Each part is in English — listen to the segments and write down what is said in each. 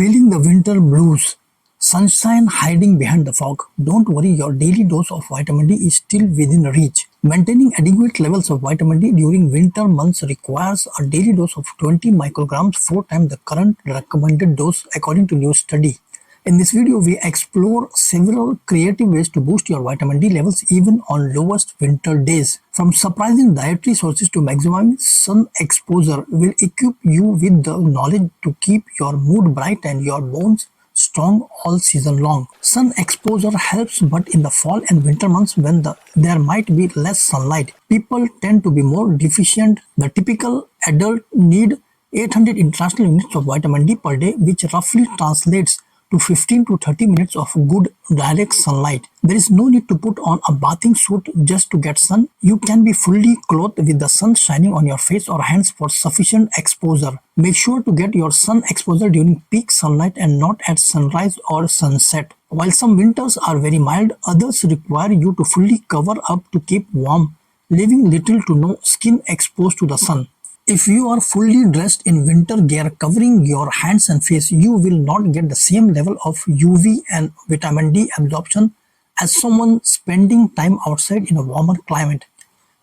Feeling the winter blues, sunshine hiding behind the fog. Don't worry, your daily dose of vitamin D is still within reach. Maintaining adequate levels of vitamin D during winter months requires a daily dose of 20 micrograms, 4 times the current recommended dose according to new study. In this video, we explore several creative ways to boost your vitamin D levels even on lowest winter days. From surprising dietary sources to maximum sun exposure will equip you with the knowledge to keep your mood bright and your bones strong all season long. Sun exposure helps, but in the fall and winter months when there might be less sunlight, people tend to be more deficient. The typical adult need 800 international units of vitamin D per day, which roughly translates to 15 to 30 minutes of good direct sunlight. There is no need to put on a bathing suit just to get sun. You can be fully clothed with the sun shining on your face or hands for sufficient exposure. Make sure to get your sun exposure during peak sunlight and not at sunrise or sunset. While some winters are very mild, others require you to fully cover up to keep warm, leaving little to no skin exposed to the sun. If you are fully dressed in winter gear covering your hands and face, you will not get the same level of UV and vitamin D absorption as someone spending time outside in a warmer climate.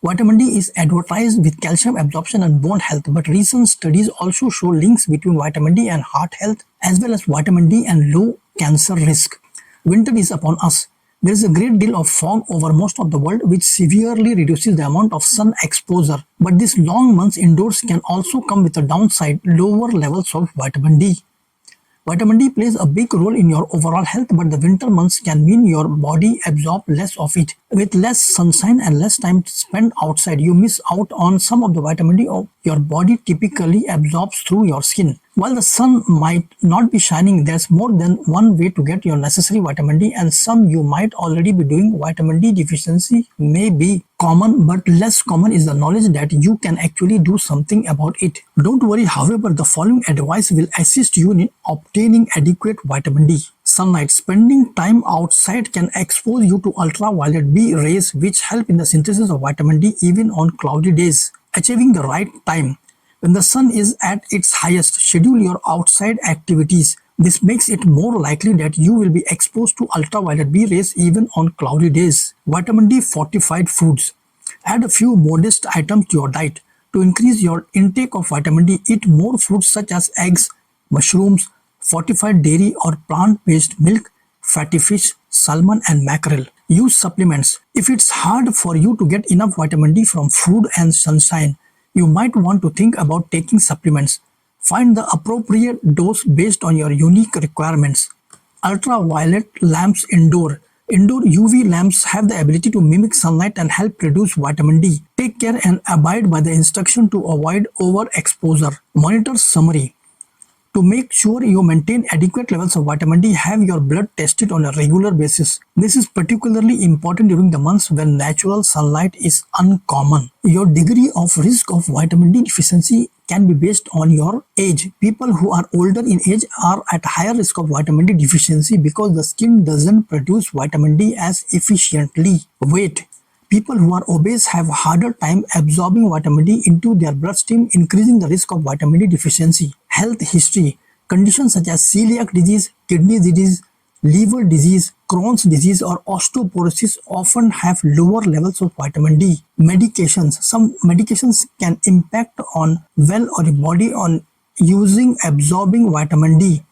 Vitamin D is advertised with calcium absorption and bone health, but recent studies also show links between vitamin D and heart health, as well as vitamin D and low cancer risk. Winter is upon us. There is a great deal of fog over most of the world, which severely reduces the amount of sun exposure. But these long months indoors can also come with a downside: lower levels of vitamin D. Vitamin D plays a big role in your overall health, but the winter months can mean your body absorbs less of it. With less sunshine and less time spent outside, you miss out on some of the vitamin D your body typically absorbs through your skin. While the sun might not be shining, there's more than one way to get your necessary vitamin D, and some you might already be doing. Vitamin D deficiency may be common, but less common is the knowledge that you can actually do something about it. Don't worry, however, the following advice will assist you in obtaining adequate vitamin D. Sunlight. Spending time outside can expose you to ultraviolet B rays, which help in the synthesis of vitamin D even on cloudy days. Achieving the right time. When the sun is at its highest, schedule your outside activities. This makes it more likely that you will be exposed to ultraviolet B rays even on cloudy days. Vitamin D fortified foods. Add a few modest items to your diet. To increase your intake of vitamin D, eat more foods such as eggs, mushrooms, fortified dairy or plant-based milk, fatty fish, salmon and mackerel. Use supplements. If it's hard for you to get enough vitamin D from food and sunshine, you might want to think about taking supplements. Find the appropriate dose based on your unique requirements. Ultraviolet lamps indoor. Indoor UV lamps have the ability to mimic sunlight and help produce vitamin D. Take care and abide by the instruction to avoid overexposure. Monitor summary. To make sure you maintain adequate levels of vitamin D, have your blood tested on a regular basis. This is particularly important during the months when natural sunlight is uncommon. Your degree of risk of vitamin D deficiency can be based on your age. People who are older in age are at higher risk of vitamin D deficiency because the skin doesn't produce vitamin D as efficiently. Weight. People who are obese have a harder time absorbing vitamin D into their bloodstream, increasing the risk of vitamin D deficiency. Health history. Conditions such as celiac disease, kidney disease, liver disease, Crohn's disease or osteoporosis often have lower levels of vitamin D. Medications. Some medications can impact on your body on absorbing vitamin D.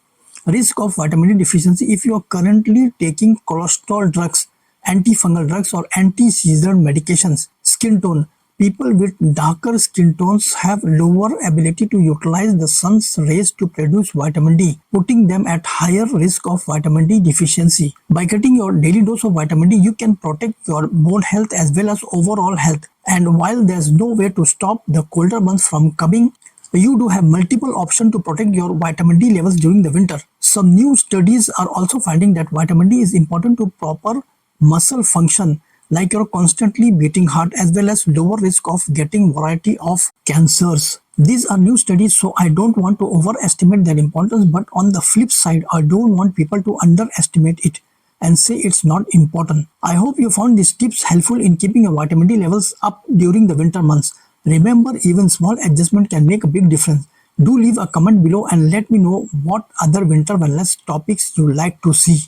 Risk of vitamin D deficiency. If you are currently taking cholesterol drugs, antifungal drugs or anti-seizure medications. Skin tone. People with darker skin tones have lower ability to utilize the sun's rays to produce vitamin D, putting them at higher risk of vitamin D deficiency. By getting your daily dose of vitamin D, you can protect your bone health as well as overall health. And while there's no way to stop the colder months from coming, you do have multiple options to protect your vitamin D levels during the winter. Some new studies are also finding that vitamin D is important to proper muscle function, like your constantly beating heart, as well as lower risk of getting variety of cancers. These are new studies, so I don't want to overestimate their importance, but on the flip side, I don't want people to underestimate it and say it's not important. I hope you found these tips helpful in keeping your vitamin D levels up during the winter months. Remember, even small adjustment can make a big difference. Do leave a comment below and let me know what other winter wellness topics you like to see.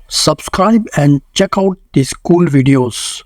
Subscribe and check out these cool videos.